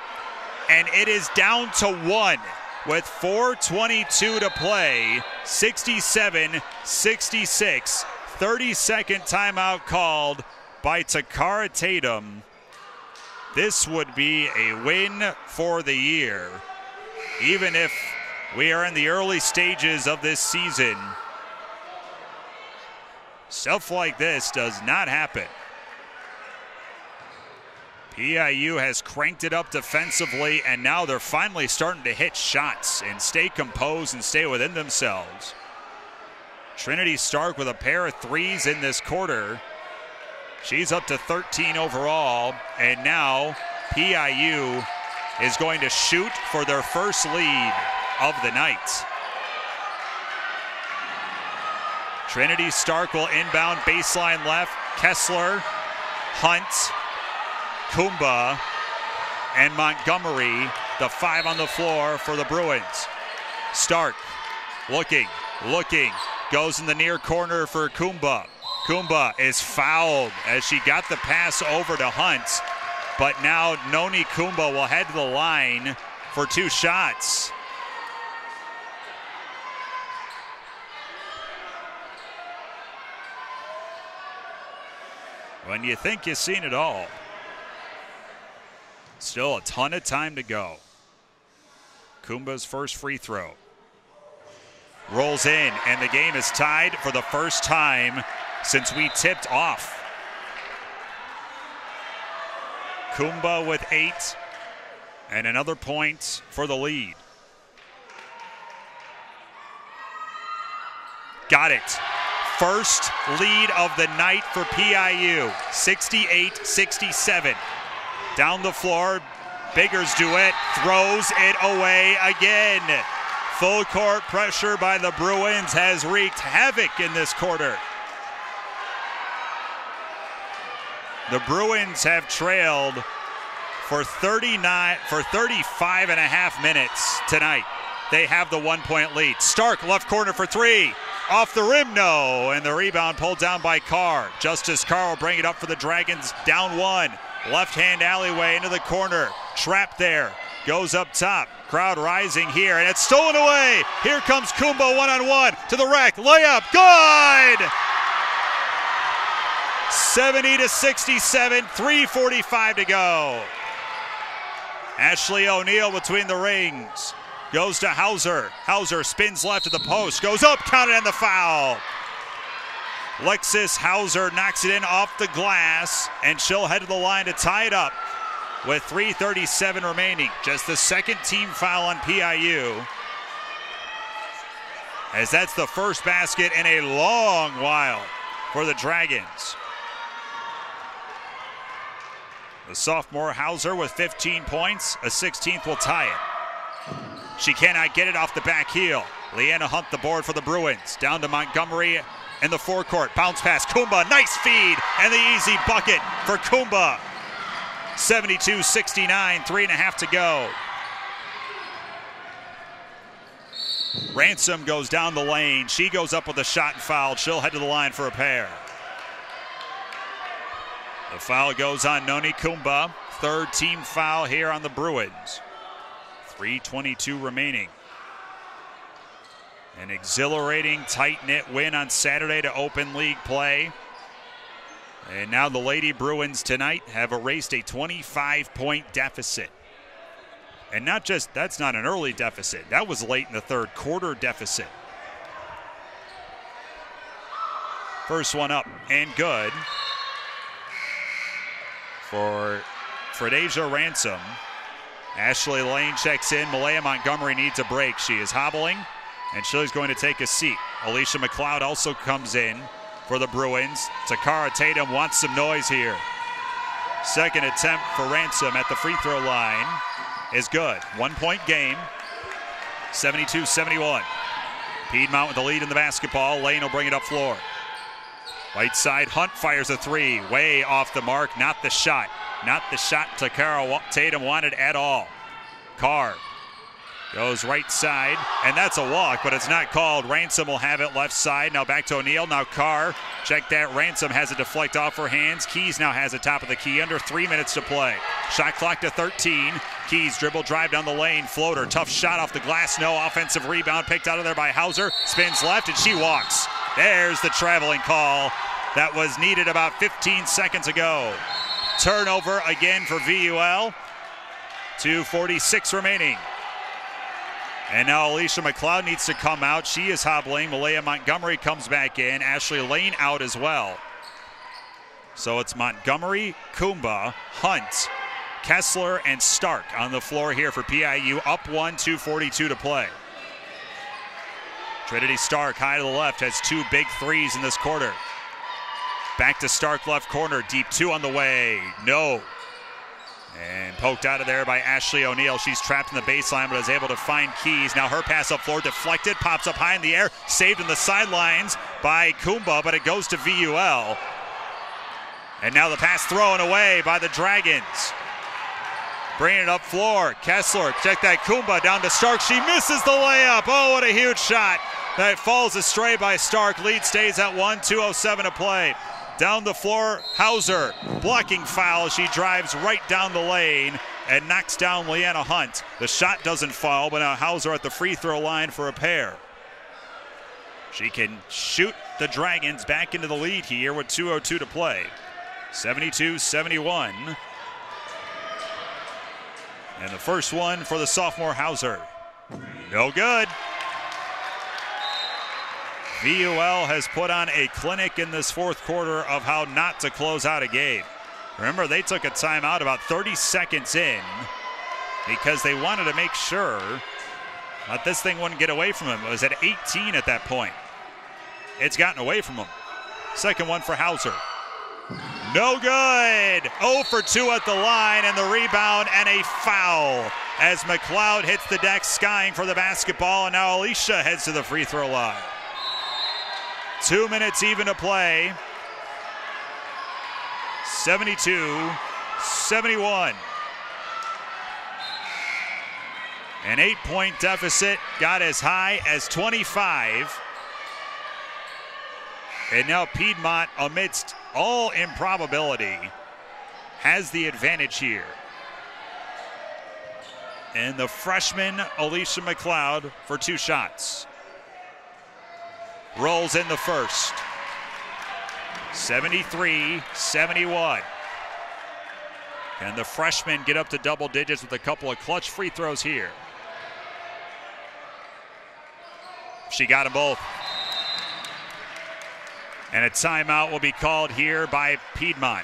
Speaker 1: and it is down to 1. With 4:22 to play, 67-66, 30-second timeout called by Takara Tatum. This would be a win for the year, even if we are in the early stages of this season. Stuff like this does not happen. PIU has cranked it up defensively, and now they're finally starting to hit shots and stay composed and stay within themselves. Trinity Stark with a pair of threes in this quarter. She's up to 13 overall, and now PIU is going to shoot for their first lead of the night. Trinity Stark will inbound baseline left. Kessler, Hunt, Kumba, and Montgomery, the 5 on the floor for the Bruins. Stark looking, goes in the near corner for Kumba. Kumba is fouled as she got the pass over to Hunt, but now Noni Kumba will head to the line for 2 shots. When you think you've seen it all, still a ton of time to go. Kumba's first free throw. Rolls in, and the game is tied for the first time since we tipped off. Kumba with 8, and another point for the lead. Got it. First lead of the night for PIU, 68-67. Down the floor, Biggers duet, throws it away again. Full court pressure by the Bruins has wreaked havoc in this quarter. The Bruins have trailed for 35 and a half minutes tonight. They have the 1-point lead. Stark, left corner for 3. Off the rim, no. And the rebound pulled down by Carr. Justice Carr will bring it up for the Dragons, down 1. Left-hand alleyway into the corner. Trapped there. Goes up top. Crowd rising here, and it's stolen away. Here comes Kumba one-on-one to the rack. Layup, good! 70-67, 3:45 to go. Ashley O'Neal between the rings. Goes to Hauser. Hauser spins left to the post. Goes up, counted on the foul. Lexus Hauser knocks it in off the glass, and she'll head to the line to tie it up with 3:37 remaining. Just the second team foul on PIU, as that's the first basket in a long while for the Dragons. The sophomore Hauser with 15 points. A 16th will tie it. She cannot get it off the back heel. Leanna Hunt the board for the Bruins. Down to Montgomery in the forecourt. Bounce pass. Kumba, nice feed, and the easy bucket for Kumba. 72-69, 3.5 to go. Ransom goes down the lane. She goes up with a shot and foul. She'll head to the line for a pair. The foul goes on Noni Kumba. Third team foul here on the Bruins. 3:22 remaining. An exhilarating, tight-knit win on Saturday to open league play. And now the Lady Bruins tonight have erased a 25-point deficit. And not just, that's not an early deficit. That was late in the third quarter deficit. First one up and good for Fredasia Ransom. Ashley Lane checks in. Malaya Montgomery needs a break. She is hobbling, and she's going to take a seat. Alicia McLeod also comes in for the Bruins. Takara Tatum wants some noise here. Second attempt for Ransom at the free throw line is good. 1-point game, 72-71. Piedmont with the lead in the basketball. Lane will bring it up floor. Right side, Hunt fires a 3. Way off the mark, not the shot. Not the shot Takara Tatum wanted at all. Carr goes right side, and that's a walk, but it's not called. Ransom will have it left side. Now back to O'Neal. Now Carr. Check that. Ransom has it deflect off her hands. Keys now has it top of the key. Under 3 minutes to play. Shot clock to 13. Keys dribble drive down the lane. Floater. Tough shot off the glass. No offensive rebound. Picked out of there by Hauser. Spins left, and she walks. There's the traveling call that was needed about 15 seconds ago. Turnover again for VUL. 2:46 remaining. And now Alicia McLeod needs to come out. She is hobbling. Malaya Montgomery comes back in. Ashley Lane out as well. So it's Montgomery, Kumba, Hunt, Kessler, and Stark on the floor here for PIU. Up 1, 2:42 to play. Trinity Stark high to the left, has 2 big threes in this quarter. Back to Stark left corner, deep 2 on the way, no. And poked out of there by Ashley O'Neal. She's trapped in the baseline, but is able to find Keys. Now her pass up floor deflected, pops up high in the air, saved in the sidelines by Kumba, but it goes to VUL. And now the pass thrown away by the Dragons. Bringing it up floor, Kessler, check that, Kumba down to Stark. She misses the layup. Oh, what a huge shot. That falls astray by Stark. Lead stays at 1, 2:07 to play. Down the floor, Hauser, blocking foul. She drives right down the lane and knocks down Leanna Hunt. The shot doesn't fall, but now Hauser at the free throw line for a pair. She can shoot the Dragons back into the lead here with 2:02 to play. 72-71. And the first one for the sophomore Hauser. No good. VUL has put on a clinic in this fourth quarter of how not to close out a game. Remember, they took a timeout about 30 seconds in because they wanted to make sure that this thing wouldn't get away from them. It was at 18 at that point. It's gotten away from them. Second one for Hauser. No good. 0 for 2 at the line, and the rebound and a foul as McLeod hits the deck, skying for the basketball, and now Alicia heads to the free throw line. 2 minutes even to play. 72-71. An 8-point deficit got as high as 25. And now Piedmont, amidst all improbability, has the advantage here. And the freshman, Alicia McLeod, for 2 shots. Rolls in the first. 73-71. And the freshmen get up to double digits with a couple of clutch free throws here. She got them both. And a timeout will be called here by Piedmont.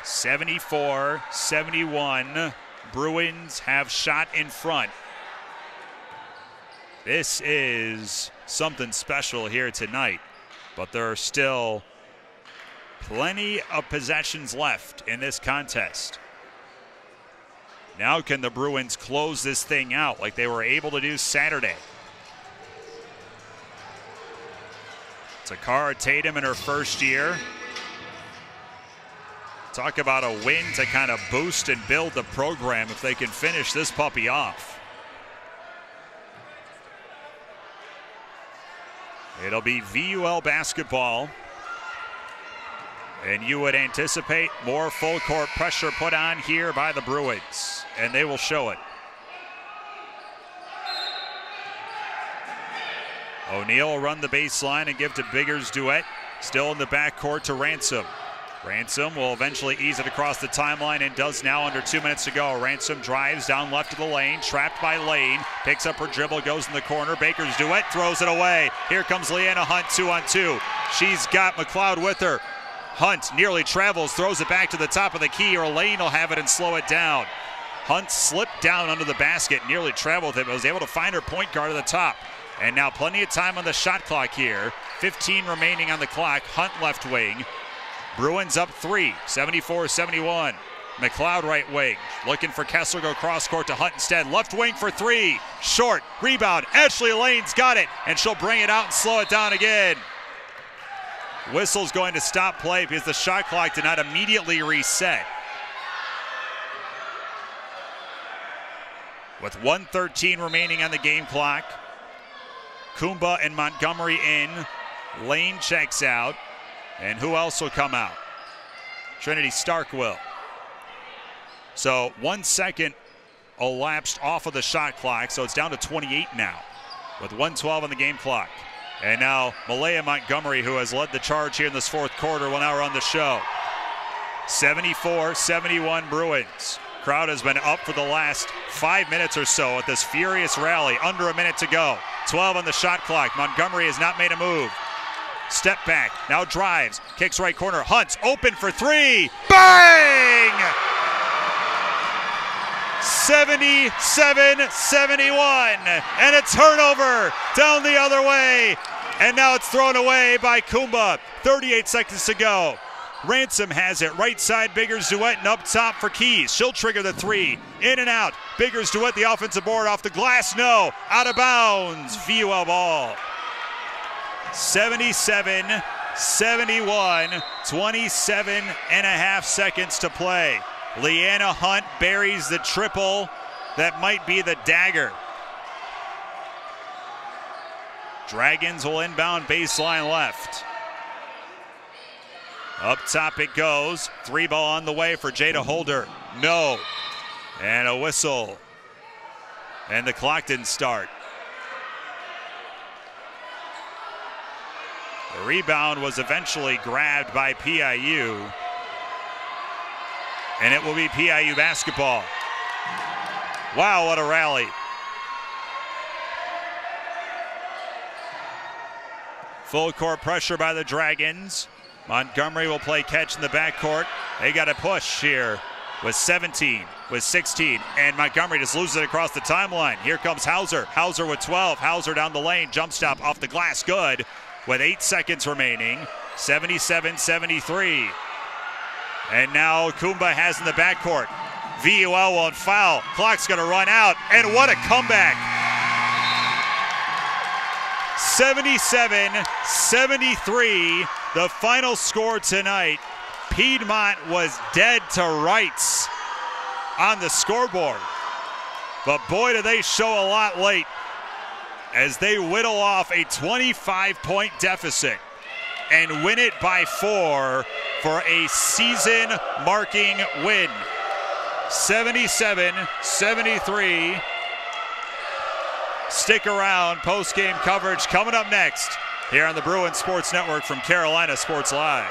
Speaker 1: 74-71. Bruins have shot in front. This is something special here tonight, but there are still plenty of possessions left in this contest. Now can the Bruins close this thing out like they were able to do Saturday? Takara Tatum in her first year. Talk about a win to kind of boost and build the program if they can finish this puppy off. It'll be VUL basketball. And you would anticipate more full court pressure put on here by the Bruins. And they will show it. O'Neal will run the baseline and give to Biggers Duet. Still in the backcourt to Ransom. Ransom will eventually ease it across the timeline and does now under 2 minutes to go. Ransom drives down left of the lane, trapped by Lane, picks up her dribble, goes in the corner. Biggers Duet throws it away. Here comes Leanna Hunt 2-on-2. She's got McLeod with her. Hunt nearly travels, throws it back to the top of the key, or Lane will have it and slow it down. Hunt slipped down under the basket, nearly traveled with it, but was able to find her point guard at the top. And now plenty of time on the shot clock here. 15 remaining on the clock. Hunt left wing. Bruins up 3, 74-71. McLeod right wing. Looking for Kessler, go cross court to Hunt instead. Left wing for 3. Short. Rebound. Ashley Lane's got it. And she'll bring it out and slow it down again. Whistle's going to stop play because the shot clock did not immediately reset. With 1:13 remaining on the game clock. Kumba and Montgomery in. Lane checks out. And who else will come out? Trinity Stark will. So 1 second elapsed off of the shot clock, so it's down to 28 now with 1:12 on the game clock. And now Malaya Montgomery, who has led the charge here in this fourth quarter, will now run the show. 74-71 Bruins. Crowd has been up for the last 5 minutes or so at this furious rally. Under a minute to go. 12 on the shot clock. Montgomery has not made a move. Step back, now drives, kicks right corner, Hunt's open for three, bang! 77-71, and a turnover down the other way, and now it's thrown away by Kumba. 38 seconds to go. Ransom has it, right side, Biggers Duet, and up top for Keys. She'll trigger the three, in and out. Biggers Duet, the offensive board, off the glass, no, out of bounds. VUL ball. 77-71, 27 and a half seconds to play. Leanna Hunt buries the triple that might be the dagger. Dragons will inbound baseline left. Up top it goes. Three ball on the way for Jada Holder. No. And a whistle. And the clock didn't start. The rebound was eventually grabbed by PIU. And it will be PIU basketball. Wow, what a rally. Full court pressure by the Dragons. Montgomery will play catch in the backcourt. They got a push here with 17, with 16, and Montgomery just loses it across the timeline. Here comes Hauser. Hauser with 12. Hauser down the lane. Jump stop off the glass. Good. With 8 seconds remaining. 77-73. And now Kumba has in the backcourt. VUL won't foul. Clock's going to run out. And what a comeback. 77-73. The final score tonight. Piedmont was dead to rights on the scoreboard. But boy, do they show a lot late as they whittle off a 25-point deficit and win it by 4 for a season-marking win. 77-73. Stick around, post-game coverage coming up next here on the Bruins Sports Network from Carolina Sports Live.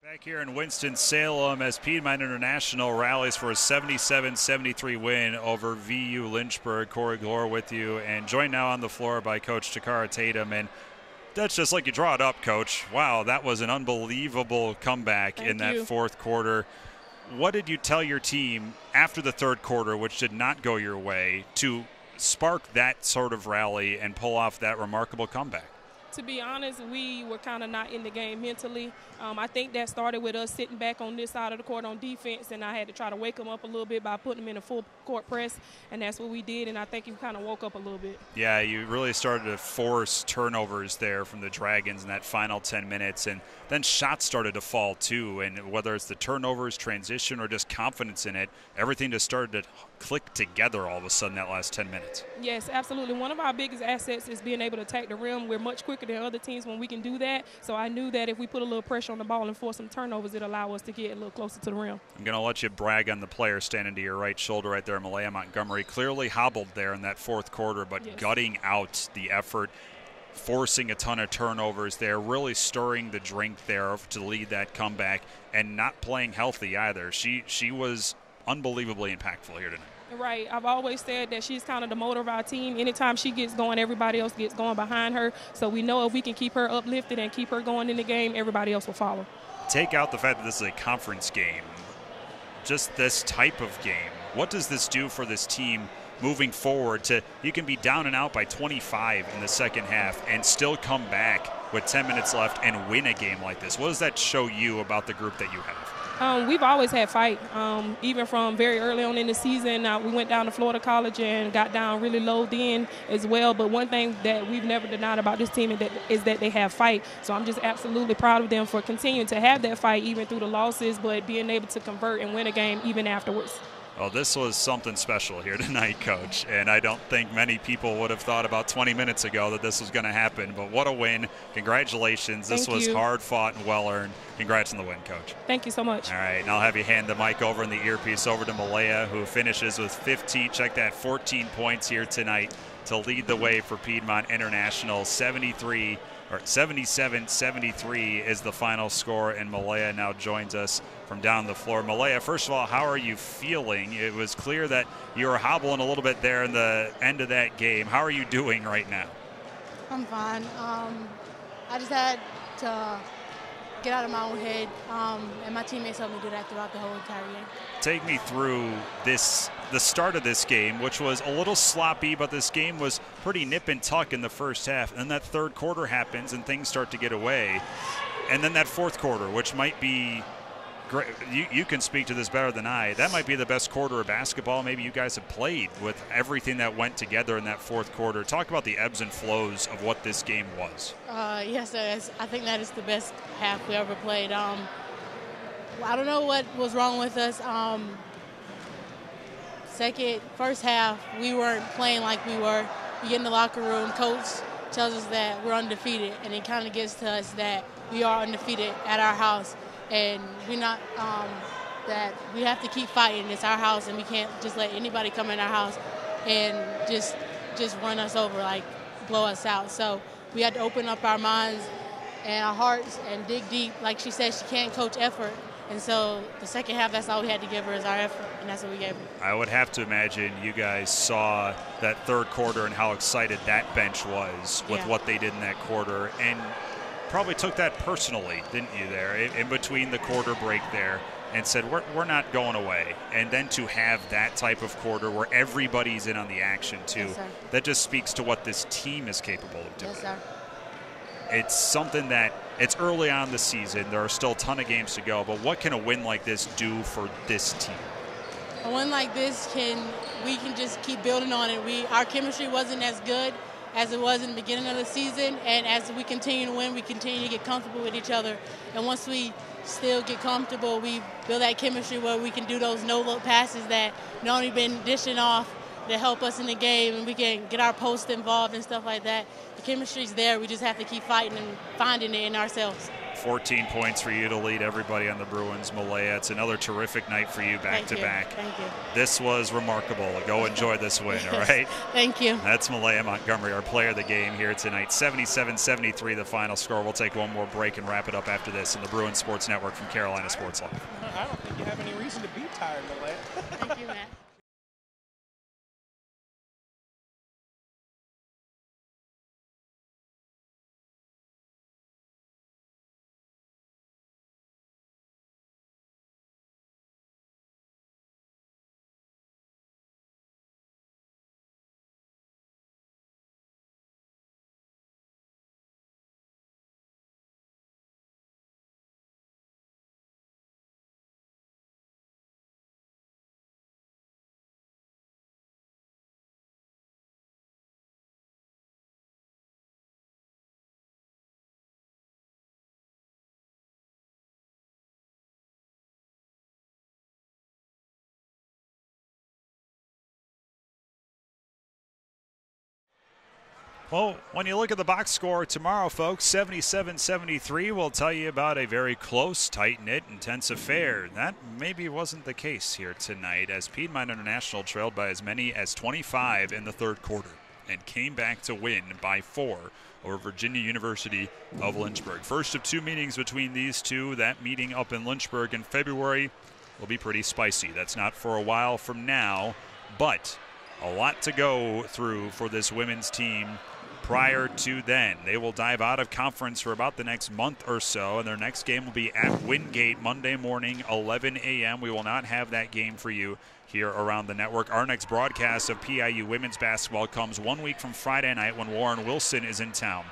Speaker 1: Back here in Winston-Salem as Piedmont International rallies for a 77-73 win over VU Lynchburg. Corey Glore with you, and joined now on the floor by Coach Takara Tatum. And that's just like you draw it up, Coach. Wow, that was an unbelievable comeback in that fourth quarter. What did you tell your team after the third quarter, which did not go your way, to spark that sort of rally and pull off that remarkable comeback?
Speaker 2: To be honest, we were kind of not in the game mentally. I think that started with us sitting back on this side of the court on defense, and I had to try to wake them up a little bit by putting them in a full court press, and that's what we did, and I think he kind of woke up a little bit. Yeah, you really started to force turnovers there from the Dragons in that final 10 minutes, and then shots started to fall too, and whether it's the turnovers, transition, or just confidence in it, everything just started to click together all of a sudden that last 10 minutes. Yes, absolutely. One of our biggest assets is being able to attack the rim. We're much quicker than other teams when we can do that, so I knew that if we put a little pressure on the ball and force some turnovers, it'd allow us to get a little closer to the rim. I'm going to let you brag on the player standing to your right shoulder right there, Malaya Montgomery. Clearly hobbled there in that fourth quarter, but yes, gutting out the effort, forcing a ton of turnovers there, really stirring the drink there to lead that comeback, and not playing healthy either. She was unbelievably impactful here tonight. Right. I've always said that she's kind of the motor of our team. Anytime she gets going, everybody else gets going behind her. So we know if we can keep her uplifted and keep her going in the game, everybody else will follow. Take out the fact that this is a conference game, just this type of game. What does this do for this team moving forward? You can be down and out by 25 in the second half and still come back with 10 minutes left and win a game like this. What does that show you about the group that you have? We've always had fight, even from very early on in the season. We went down to Florida College and got down really low then as well. But one thing that we've never denied about this team is that they have fight. So I'm just absolutely proud of them for continuing to have that fight even through the losses, but being able to convert and win a game even afterwards. Well, this was something special here tonight, Coach, and I don't think many people would have thought about 20 minutes ago that this was going to happen, but what a win. Congratulations. This was hard fought and well-earned. Congrats on the win, Coach. Thank you so much. All right, and I'll have you hand the mic over and the earpiece over to Malaya, who finishes with 15, check that, 14 points here tonight to lead the way for Piedmont International. 77-73 is the final score, and Malaya now joins us from down the floor. Malaya, first of all, how are you feeling? It was clear that you were hobbling a little bit there in the end of that game. How are you doing right now?
Speaker 3: I'm fine. I just had to get out of my own head, and my teammates helped me do that throughout the whole entire game.
Speaker 1: Take me through the start of this game, which was a little sloppy, but this game was pretty nip and tuck in the first half. And then that third quarter happens and things start to get away. And then that fourth quarter, which might be great. You can speak to this better than I. That might be the best quarter of basketball maybe you guys have played, with everything that went together in that fourth quarter. Talk about the ebbs and flows of what this game was.
Speaker 3: Yes, I think that is the best half we ever played. I don't know what was wrong with us. First half, we weren't playing like we were. We get in the locker room, coach tells us that we're undefeated, and it kind of gets to us that we are undefeated at our house, and we're not, that we have to keep fighting. It's our house, and we can't just let anybody come in our house and just run us over, like blow us out. So we had to open up our minds and our hearts and dig deep. Like she said, she can't coach effort. And so the second half, that's all we had to give her is our effort, and that's what we gave her. I would have to imagine you guys saw that third quarter and how excited that bench was with what they did in that quarter, and probably took that personally, didn't you, there, in between the quarter break there, and said, we're not going away. And then to have that type of quarter where everybody's in on the action, too, that just speaks to what this team is capable of doing. Yes, sir. It's something that it's early on in the season. There are still a ton of games to go, but what can a win like this do for this team? A win like this we can just keep building on it. Our chemistry wasn't as good as it was in the beginning of the season, and as we continue to win, we continue to get comfortable with each other. And once we still get comfortable, we build that chemistry where we can do those no-look passes that not only been dishing off to help us in the game, and we can get our post involved and stuff like that. The chemistry's there. We just have to keep fighting and finding it in ourselves.
Speaker 1: 14 points for you to lead everybody on the Bruins. Malaya, it's another terrific night for you back-to-back.
Speaker 3: Thank you.
Speaker 1: This was remarkable. Go enjoy this win, all right?
Speaker 3: Thank you.
Speaker 1: That's Malaya Montgomery, our player of the game here tonight. 77-73 the final score. We'll take one more break and wrap it up after this on the Bruins Sports Network from Carolina Sports Live.
Speaker 4: I don't think you have any reason to be tired, Malaya.
Speaker 3: Thank you, Matt.
Speaker 1: Well, when you look at the box score tomorrow, folks, 77-73 will tell you about a very close, tight-knit, intense affair. That maybe wasn't the case here tonight, as Piedmont International trailed by as many as 25 in the third quarter and came back to win by 4 over Virginia University of Lynchburg. First of 2 meetings between these two. That meeting up in Lynchburg in February will be pretty spicy. That's not for a while from now, but a lot to go through for this women's team. Prior to then, they will dive out of conference for about the next month or so, and their next game will be at Wingate Monday morning, 11 a.m. We will not have that game for you here around the network. Our next broadcast of PIU women's basketball comes 1 week from Friday night when Warren Wilson is in town.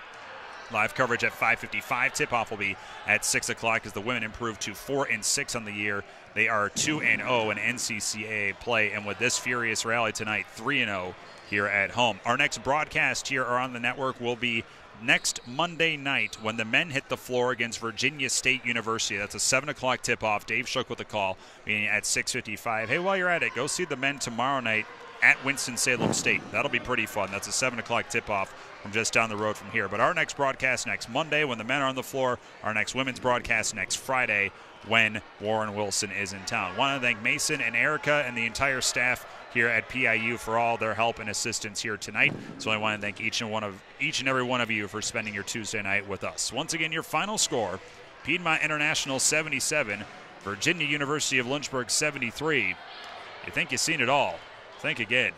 Speaker 1: Live coverage at 5:55. Tip-off will be at 6 o'clock as the women improve to 4-6 on the year. They are 2-0 in NCCAA play, and with this furious rally tonight, 3-0 here at home. Our next broadcast here on the network will be next Monday night when the men hit the floor against Virginia State University. That's a 7 o'clock tip-off. Dave Shook with the call, being at 6:55. Hey, while you're at it, go see the men tomorrow night at Winston-Salem State. That'll be pretty fun. That's a 7 o'clock tip-off from just down the road from here. But our next broadcast next Monday when the men are on the floor. Our next women's broadcast next Friday when Warren Wilson is in town. Want to thank Mason and Erica and the entire staff here at PIU for all their help and assistance here tonight. So I want to thank each and every one of you for spending your Tuesday night with us. Once again, your final score, Piedmont International 77, Virginia University of Lynchburg 73. You think you've seen it all? Think again.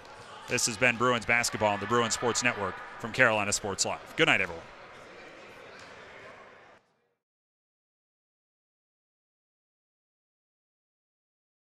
Speaker 1: This has been Bruins basketball on the Bruins Sports Network from Carolina Sports Live. Good night, everyone.